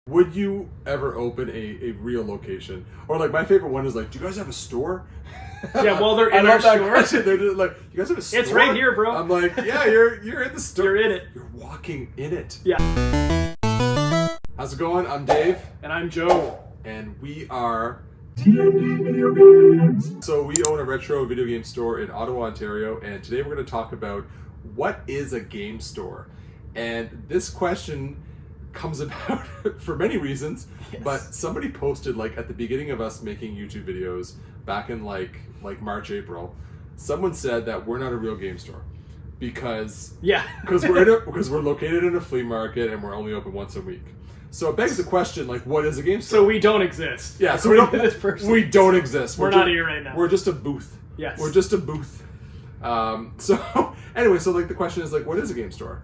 Would you ever open a real location? Or like my favorite one is like, do you guys have a store? Yeah, well, they're I in our love that store. question. They're just like, you guys have a store? It's right here, bro. I'm like, yeah, you're in the store. You're in it. You're walking in it. Yeah. How's it going? I'm Dave. And I'm Joe. And we are TND Video Games. So we own a retro video game store in Ottawa, Ontario, and today we're going to talk about what is a game store. And this question comes about for many reasons, yes. But somebody posted like at the beginning of us making YouTube videos back in like March, April, someone said that we're not a real game store because we're located in a flea market and we're only open once a week. So it begs the question, like, what is a game store? So we don't exist. Yeah, so we don't exist. We're not here right now. We're just a booth. Yes. We're just a booth. So anyway, so like the question is like, what is a game store?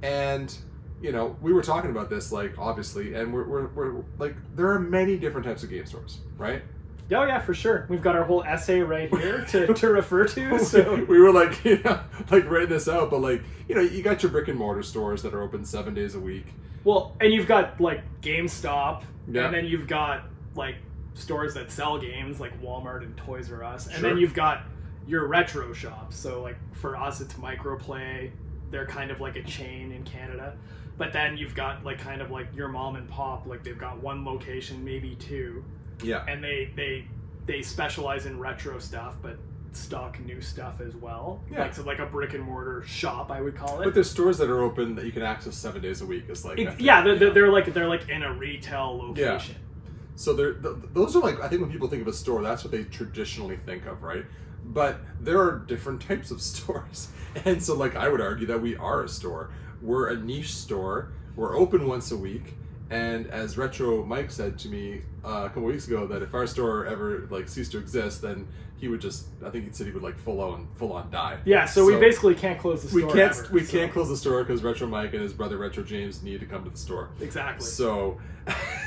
And you know, we were talking about this, like, obviously, and we're like, there are many different types of game stores, right? Oh yeah, for sure. We've got our whole essay right here to refer to. So we were like, you know, like writing this out, but like, you know, you got your brick and mortar stores that are open 7 days a week. Well, and you've got like GameStop, yeah. And then you've got like stores that sell games like Walmart and Toys R Us, and sure. then you've got your retro shops. So like for us, it's Microplay. They're kind of like a chain in Canada. But then you've got like kind of like your mom and pop, like they've got one location, maybe two. Yeah. And they specialize in retro stuff, but stock new stuff as well. Yeah. Like so like a brick and mortar shop, I would call it. But there's stores that are open that you can access 7 days a week. It's like they're like in a retail location. Yeah. So those are like, I think when people think of a store, that's what they traditionally think of, right? But there are different types of stores. And so like I would argue that we are a store. We're a niche store. We're open once a week. And as Retro Mike said to me a couple weeks ago, that if our store ever like ceased to exist, then he would just, I think he said he would like full on die. Yeah, so we basically can't close the store. We can't close the store because Retro Mike and his brother Retro James need to come to the store. Exactly. So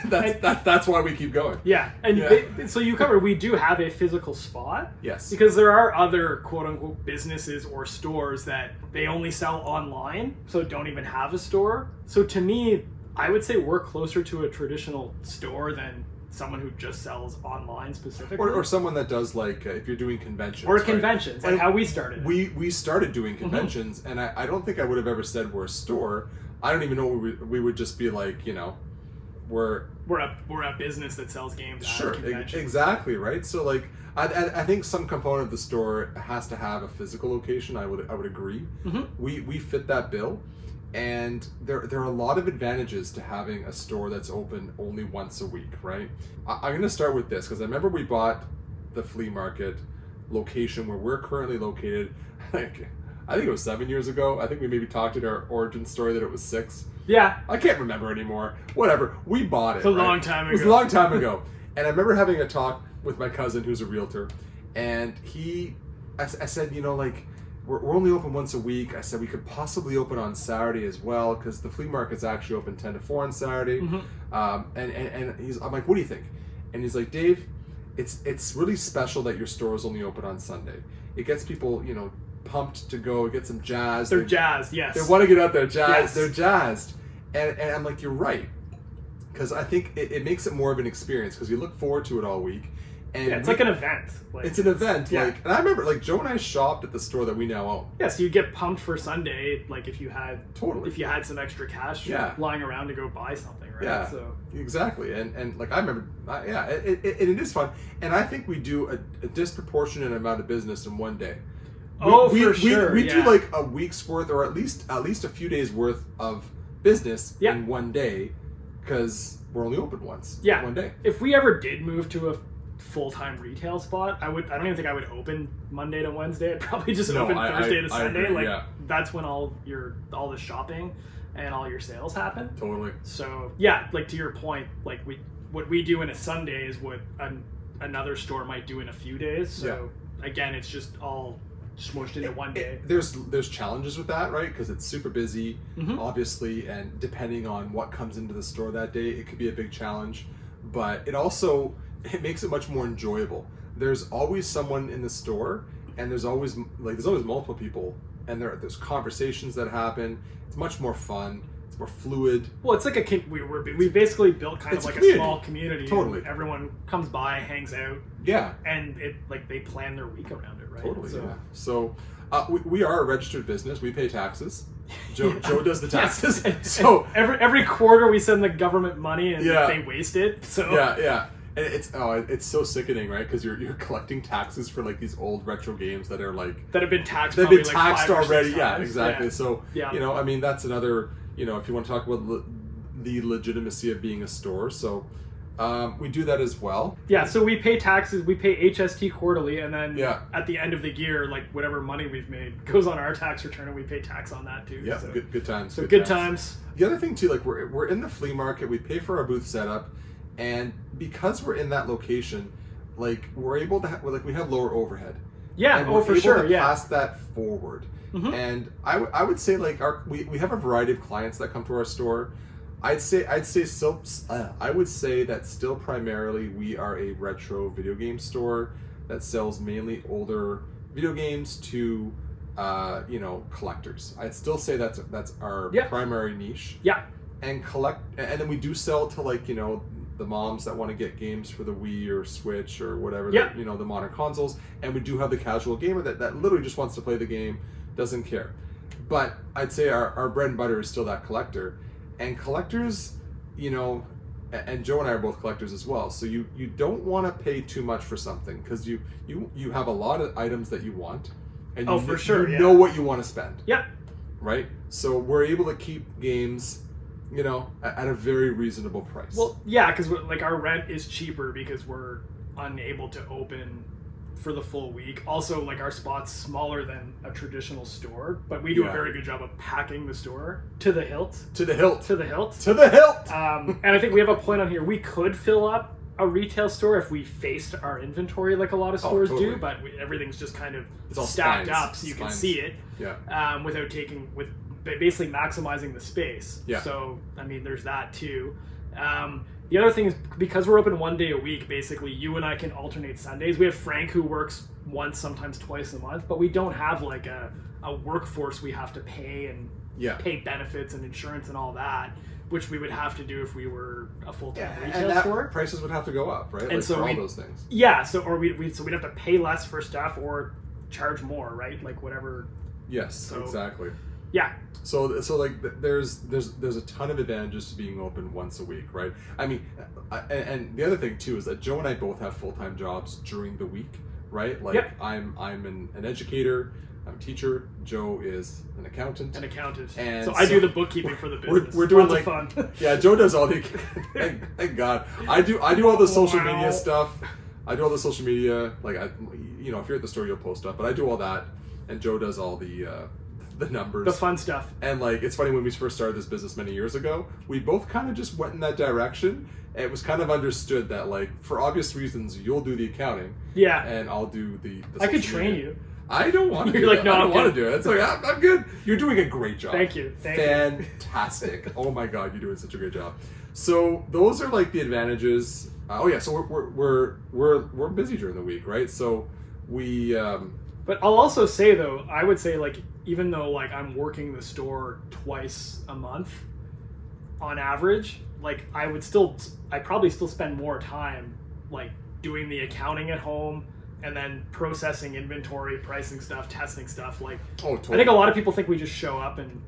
that's why we keep going. Yeah, and so you cover, we do have a physical spot. Yes. Because there are other quote unquote businesses or stores that they only sell online, so don't even have a store. So to me, I would say we're closer to a traditional store than someone who just sells online specifically. Or someone that does like, if you're doing conventions. Or right? conventions, like how we started. We started doing conventions, and I don't think I would have ever said we're a store. I don't even know what we would just be like, you know, we're a business that sells games sure, at conventions. Exactly, right? So like, I think some component of the store has to have a physical location. I would agree. Mm-hmm. We fit that bill. And there are a lot of advantages to having a store that's open only once a week, right? I'm going to start with this because I remember we bought the flea market location where we're currently located. I think it was 7 years ago. I think we maybe talked in our origin story that it was 6. Yeah. I can't remember anymore. Whatever. We bought it. It's a long time ago. It was a long time ago. And I remember having a talk with my cousin who's a realtor. And I said, you know, like, we're only open once a week. I said we could possibly open on Saturday as well because the flea market's actually open 10 to 4 on Saturday. Mm-hmm. And I'm like, what do you think? And he's like, Dave, it's really special that your store is only open on Sunday. It gets people, you know, pumped to go. It gets them jazzed. They're jazzed, yes. They want to get out there, jazzed. Yes. They're jazzed. And I'm like, you're right. Because I think it makes it more of an experience because you look forward to it all week. And it's like an event. It's an event. Yeah. Like, and I remember, like, Joe and I shopped at the store that we now own. Yeah, so you get pumped for Sunday, like if you had totally, if you had some extra cash lying around to go buy something, right? Yeah, so exactly. And like I remember, it is fun. And I think we do a disproportionate amount of business in one day. For sure. We do like a week's worth, or at least a few days worth of business in one day, because we're only open once. Yeah, one day. If we ever did move to a full-time retail spot, I don't even think I would open Monday to Wednesday. I'd probably just open Thursday to Sunday. Agree, that's when all the shopping and all your sales happen. Totally. So yeah, like to your point, like what we do in a Sunday is what another store might do in a few days. So again, it's just all smushed into one day. There's challenges with that, right? Because it's super busy, obviously, and depending on what comes into the store that day, it could be a big challenge. But it makes it much more enjoyable. There's always someone in the store, and there's always multiple people, and there's conversations that happen. It's much more fun. It's more fluid. Well, it's like we basically built kind of like a small community. Totally. Everyone comes by, hangs out. Yeah. And they plan their week around it, right? Totally. Yeah. So we are a registered business. We pay taxes. Joe does the taxes. So every quarter we send the government money and yeah. they waste it. So yeah. And it's so sickening, right? Because you're collecting taxes for like these old retro games that are like that have been taxed. They've been taxed like 5 or 6 already. times. Yeah, exactly. Yeah. So yeah. I mean, that's another. If you want to talk about the legitimacy of being a store, so we do that as well. Yeah. So we pay taxes. We pay HST quarterly, and then yeah. at the end of the year, like whatever money we've made goes on our tax return, and we pay tax on that too. Yeah. So. Good times. So good times. The other thing too, like we're in the flea market. We pay for our booth setup. And because we're in that location, like we're able to we have lower overhead. Yeah, and we're for able sure. To pass that forward. Mm-hmm. And I would say like we have a variety of clients that come to our store. I would say that still primarily we are a retro video game store that sells mainly older video games to collectors. I'd still say that's our primary niche. Yeah. And then we do sell to like the moms that want to get games for the Wii or Switch or whatever, the modern consoles. And we do have the casual gamer that literally just wants to play the game, doesn't care. But I'd say our bread and butter is still that collector. And collectors, and Joe and I are both collectors as well. So you don't want to pay too much for something because you have a lot of items that you want. And you know what you want to spend. Yep. Right? So we're able to keep games at a very reasonable price. Well, yeah, because like our rent is cheaper because we're unable to open for the full week. Also, like our spot's smaller than a traditional store, but we do a very good job of packing the store to the hilt. To the hilt. To the hilt. To the hilt. And I think we have a point on here. We could fill up a retail store if we faced our inventory like a lot of stores do, but everything's just kind of stacked up so you can see it. Yeah. Without basically maximizing the space. Yeah. So, I mean, there's that too. The other thing is because we're open 1 day a week, basically you and I can alternate Sundays. We have Frank who works once, sometimes twice a month, but we don't have like a workforce we have to pay and pay benefits and insurance and all that, which we would have to do if we were a full-time retail store. Prices would have to go up, right? And like so for all those things. Yeah, so we'd have to pay less for stuff or charge more, right? Like whatever. Yes, exactly. Yeah. So like there's a ton of advantages to being open once a week, right? I mean, and the other thing too is that Joe and I both have full-time jobs during the week, right? Like I'm an educator, I'm a teacher. Joe is an accountant. And so I do the bookkeeping for the business. We're doing lots like of fun. Yeah, Joe does all the thank God. I do all the social media stuff. I do all the social media. Like if you're at the store, you'll post stuff, but I do all that, and Joe does all the numbers, the fun stuff. And like it's funny, when we first started this business many years ago, we both kind of just went in that direction. And it was kind of understood that like for obvious reasons you'll do the accounting, and I'll do the I could social train media. you. I don't want to do You're like, that. no, I don't I'm want to good. do it. It's like I'm good. You're doing a great job. Thank you. Fantastic. Oh my God, you're doing such a great job. So those are like the advantages. So we're busy during the week, right? So we. But I'll also say though, I would say like even though like I'm working the store twice a month, on average, like I probably still spend more time like doing the accounting at home and then processing inventory, pricing stuff, testing stuff. Like, totally. I think a lot of people think we just show up and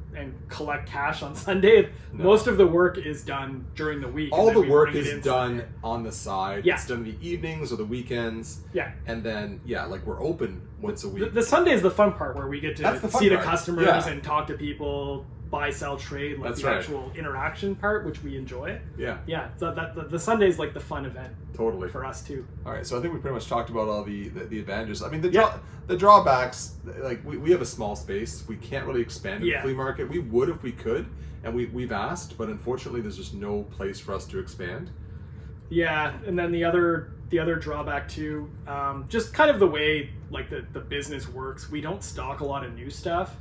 collect cash on Sunday. No. Most of the work is done during the week. All the work is done on the side. Yeah. It's done in the evenings or the weekends. Yeah. And then, like we're open once a week. The Sunday is the fun part where we get to see the customers and talk to people, buy, sell, trade, like the actual interaction part, which we enjoy. Yeah. Yeah. So the Sunday is like the fun event. Totally. For us too. All right. So I think we pretty much talked about all the advantages. I mean, the drawbacks, like we have a small space. We can't really expand in the flea market. We would if we could, and we've asked, but unfortunately there's just no place for us to expand. Yeah. And then the other drawback too, just kind of the way like the business works, we don't stock a lot of new stuff.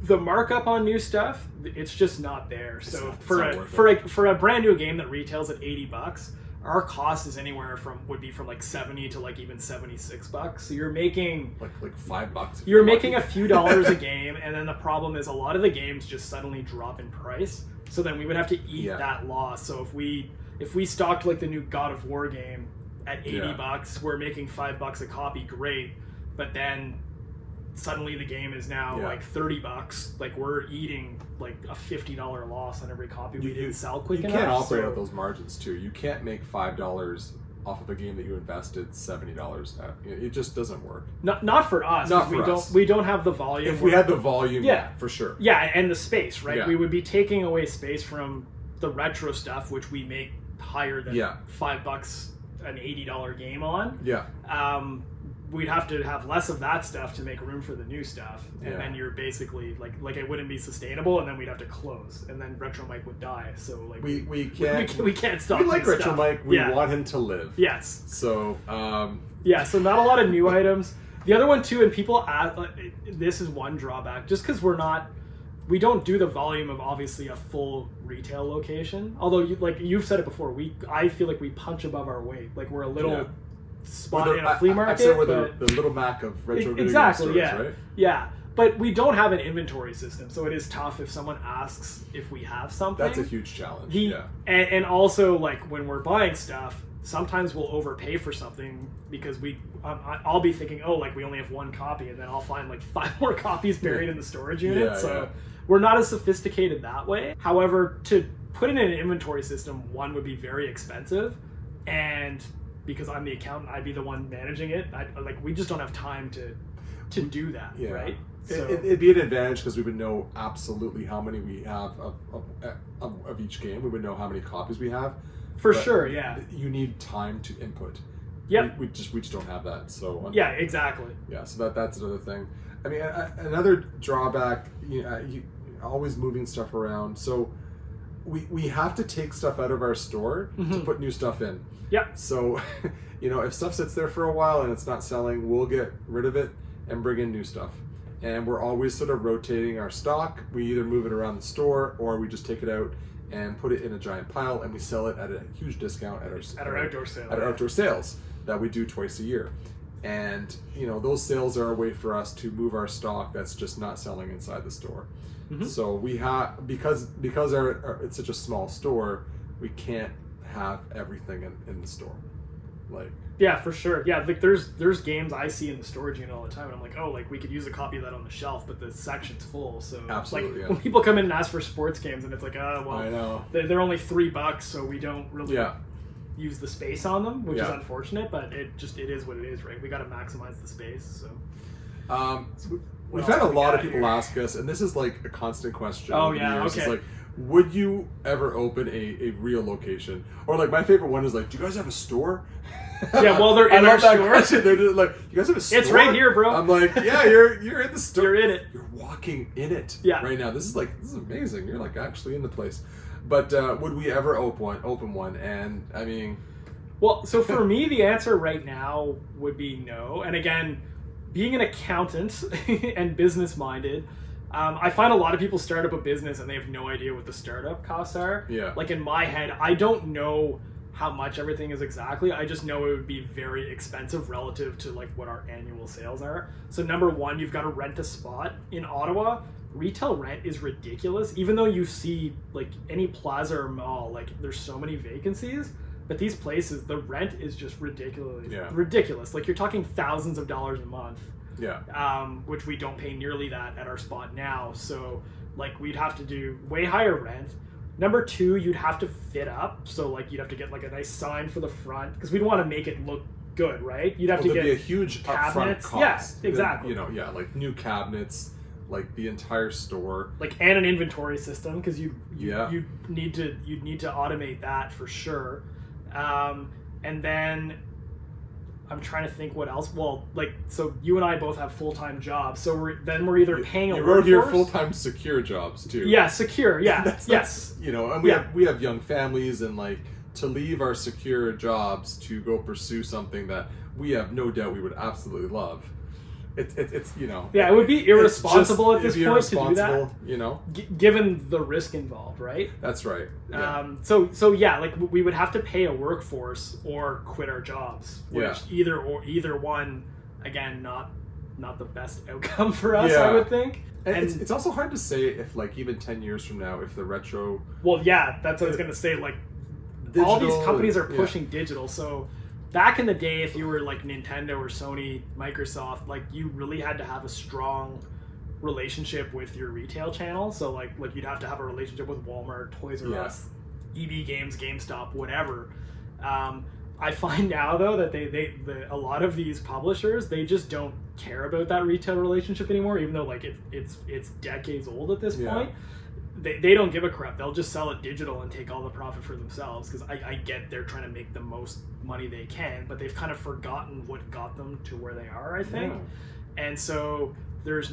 The markup on new stuff, it's just not there. So for a brand new game that retails at $80, our cost is anywhere would be from like 70 to like even $76. So you're making like $5. You're making a few dollars a game, and then the problem is a lot of the games just suddenly drop in price. So then we would have to eat that loss. So if we stocked like the new God of War game at $80, we're making $5 a copy, great. But then suddenly the game is now like $30. Like we're eating like a $50 loss on every copy we didn't sell quick enough. You can't operate at those margins too. You can't make $5 off of a game that you invested $70 at. It just doesn't work. Not for us. Not for us. We don't have the volume. If we had the volume, for sure. Yeah, and the space, right? Yeah. We would be taking away space from the retro stuff, which we make higher than $5 an $80 game on. Yeah. We'd have to have less of that stuff to make room for the new stuff, and then you're basically like it wouldn't be sustainable, and then we'd have to close, and then Retro Mike would die. So like we can't stop. We like Retro stuff. Mike. We want him to live. Yes. So so not a lot of new items. The other one too, and people add, this is one drawback, just because we don't do the volume of obviously a full retail location. Although you've said it before, I feel like we punch above our weight. Like we're a little spot in a flea market. I'd say we're the little Mac of retro video game stores, right? Yeah. But we don't have an inventory system, so it is tough if someone asks if we have something. That's a huge challenge. And also, like, when we're buying stuff, sometimes we'll overpay for something because I'll be thinking, oh, like, we only have one copy, and then I'll find, like, 5 more copies buried in the storage unit. We're not as sophisticated that way. However, to put in an inventory system, one would be very expensive, and because I'm the accountant, I'd be the one managing it. We just don't have time to do that, right? So, it'd be an advantage because we would know absolutely how many we have of each game. We would know how many copies we have. For sure, yeah. You need time to input. Yep. We just don't have that. So yeah, exactly. Yeah, so that's another thing. I mean, another drawback. You always moving stuff around. So we have to take stuff out of our store to put new stuff in. Yeah. So, if stuff sits there for a while and it's not selling, we'll get rid of it and bring in new stuff. And we're always sort of rotating our stock. We either move it around the store or we just take it out and put it in a giant pile and we sell it at a huge discount at our outdoor sale. At our outdoor sales that we do twice a year. And, those sales are a way for us to move our stock that's just not selling inside the store. Mm-hmm. So we have, because it's such a small store, we can't have everything in the store. Yeah, for sure. Yeah, like there's games I see in the storage unit all the time, and I'm like, oh, like we could use a copy of that on the shelf, but the section's full. So absolutely, when people come in and ask for sports games, and it's like, well, I know they're only $3, so we don't really use the space on them, which is unfortunate. But it is what it is, right? We got to maximize the space. So we've had a lot of people ask us, and this is like a constant question. Oh yeah, okay. It's like, would you ever open a real location? Or like my favorite one is like, do you guys have a store? Yeah, well, they're in our store. They're just like, you guys have a store? It's right here, bro. I'm like, yeah, you're in the store. You're in it. You're walking in it right now. This is amazing. You're like actually in the place. But would we ever open one? And I mean, well, so for me, the answer right now would be no. And again, being an accountant and business minded, I find a lot of people start up a business and they have no idea what the startup costs are. Yeah. Like in my head, I don't know how much everything is exactly. I just know it would be very expensive relative to like what our annual sales are. So number one, you've got to rent a spot. In Ottawa, retail rent is ridiculous. Even though you see like any plaza or mall, like there's so many vacancies, but these places, the rent is just ridiculous. Like you're talking thousands of dollars a month. Yeah. Which we don't pay nearly that at our spot now. So like we'd have to do way higher rent. Number two, you'd have to fit up. So like you'd have to get like a nice sign for the front because we'd want to make it look good, right? You'd have to get be a huge upfront cost. Yeah, exactly. Like new cabinets, like the entire store, like and an inventory system because you need to automate that for sure. And then I'm trying to think what else. Well, like, so you and I both have full-time jobs, so we're either paying a workforce. You wrote here full-time secure jobs too. Yeah, secure. Yeah, that's and we have young families, and like to leave our secure jobs to go pursue something that we have no doubt we would absolutely love. it's you know. Yeah, it would be irresponsible at this it'd be point to do that. irresponsible, you know. Given the risk involved, right? That's right. Yeah. So yeah, like we would have to pay a workforce or quit our jobs, which either one, again, not the best outcome for us, I would think. And it's also hard to say if, like, even 10 years from now, if the retro... Well, yeah, that's what I was going to say. Like, all these companies are pushing digital. So back in the day, if you were, like, Nintendo or Sony, Microsoft, like, you really had to have a strong relationship with your retail channel. So, like you'd have to have a relationship with Walmart, Toys R Us, EB Games, GameStop, whatever. I find now, though, that a lot of these publishers, they just don't care about that retail relationship anymore, even though, like, it's decades old at this point. They don't give a crap. They'll just sell it digital and take all the profit for themselves, because I get they're trying to make the most money they can, but they've kind of forgotten what got them to where they are, I think. And so there's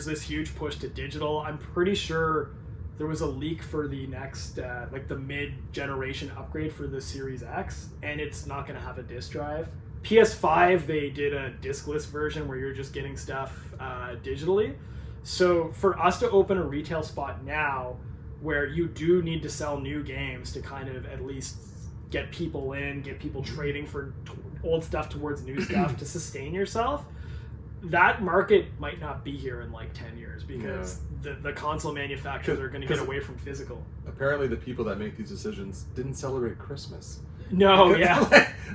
this huge push to digital. I'm pretty sure there was a leak for the next, like the mid-generation upgrade for the Series X, and it's not going to have a disk drive. PS5, they did a diskless version where you're just getting stuff digitally. So for us to open a retail spot now, where you do need to sell new games to kind of at least get people in, get people trading for old stuff towards new stuff to sustain yourself, that market might not be here in like 10 years, because the console manufacturers are going to get away from physical. Apparently the people that make these decisions didn't celebrate Christmas. No,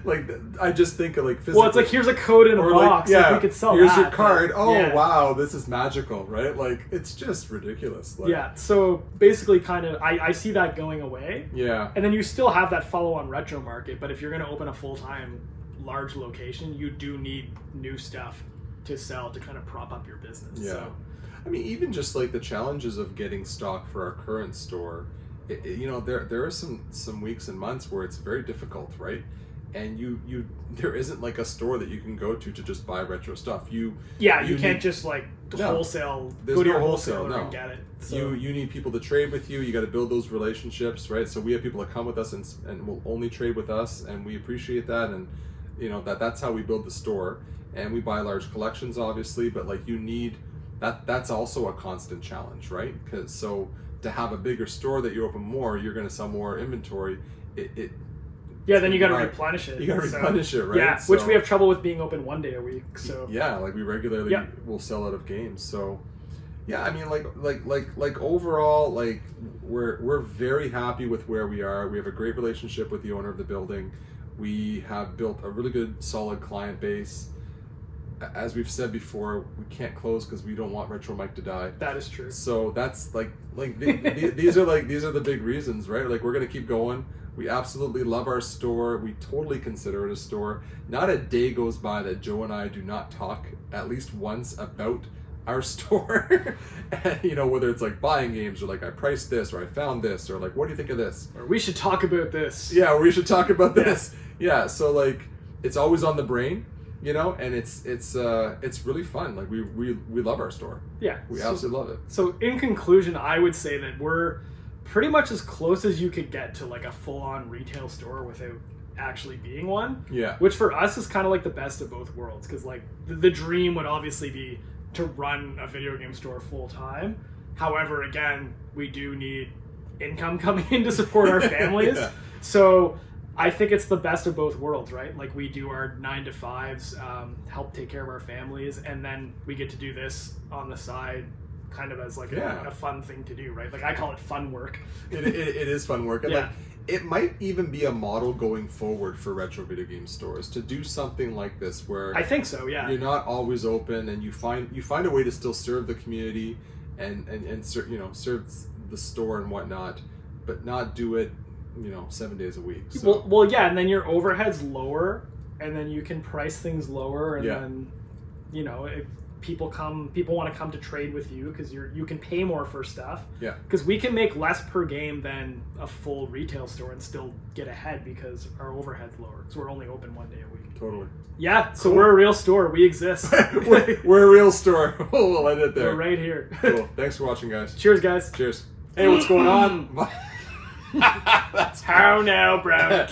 like I just think of, like, well, it's like, here's a code in a box, like, we could sell here's that. Your card. Wow, this is magical, right? Like, it's just ridiculous. Like, so basically kind of, I see that going away. Yeah. And then you still have that follow-on retro market, but if you're going to open a full-time large location, you do need new stuff to sell to kind of prop up your business. Yeah. So. I mean, even just like the challenges of getting stock for our current store, you know, there are some weeks and months where it's very difficult, right? And you there isn't like a store that you can go to just buy retro stuff. You can't just like wholesale. Go to your wholesaler and get it. So. You need people to trade with you. You got to build those relationships, right? So we have people that come with us and will only trade with us, and we appreciate that. And you know that's how we build the store. And we buy large collections, obviously, but like you need that's also a constant challenge, right? Because so to have a bigger store that you open more, you're going to sell more inventory. Then you got to replenish it. You got to replenish it, right? Yeah, so, which we have trouble with being open one day a week. So like we regularly will sell out of games. So yeah, I mean, like overall, like we're very happy with where we are. We have a great relationship with the owner of the building. We have built a really good, solid client base. As we've said before, we can't close because we don't want Retro Mike to die. That is true. So that's these are the big reasons, right? Like, we're gonna keep going. We absolutely love our store. We totally consider it a store. Not a day goes by that Joe and I do not talk at least once about our store. And, you know, whether it's like buying games or like I priced this or I found this or like what do you think of this? Or we should talk about this. Yeah, or we should talk about this. Yeah, so like it's always on the brain. You know, and it's really fun. Like we love our store. Yeah, we absolutely love it. So in conclusion, I would say that we're pretty much as close as you could get to like a full-on retail store without actually being one. Yeah. Which for us is kind of like the best of both worlds, because like the dream would obviously be to run a video game store full time. However, again, we do need income coming in to support our families. So I think it's the best of both worlds, right? Like we do our 9-to-5s, help take care of our families, and then we get to do this on the side kind of as like a fun thing to do, right? Like I call it fun work. It is fun work. And like, it might even be a model going forward for retro video game stores to do something like this where I think so, yeah. You're not always open and you find a way to still serve the community and serve the store and whatnot, but not do it 7 days a week. So. Well, yeah, and then your overhead's lower, and then you can price things lower, and then, if people want to come to trade with you because you can pay more for stuff. Yeah. Because we can make less per game than a full retail store and still get ahead because our overhead's lower. So we're only open 1 day a week. Totally. Yeah. So we're a real store. We exist. we're a real store. We'll end it there. We're right here. Cool. Thanks for watching, guys. Cheers, guys. Cheers. Hey, what's going on? That's how now, Brown.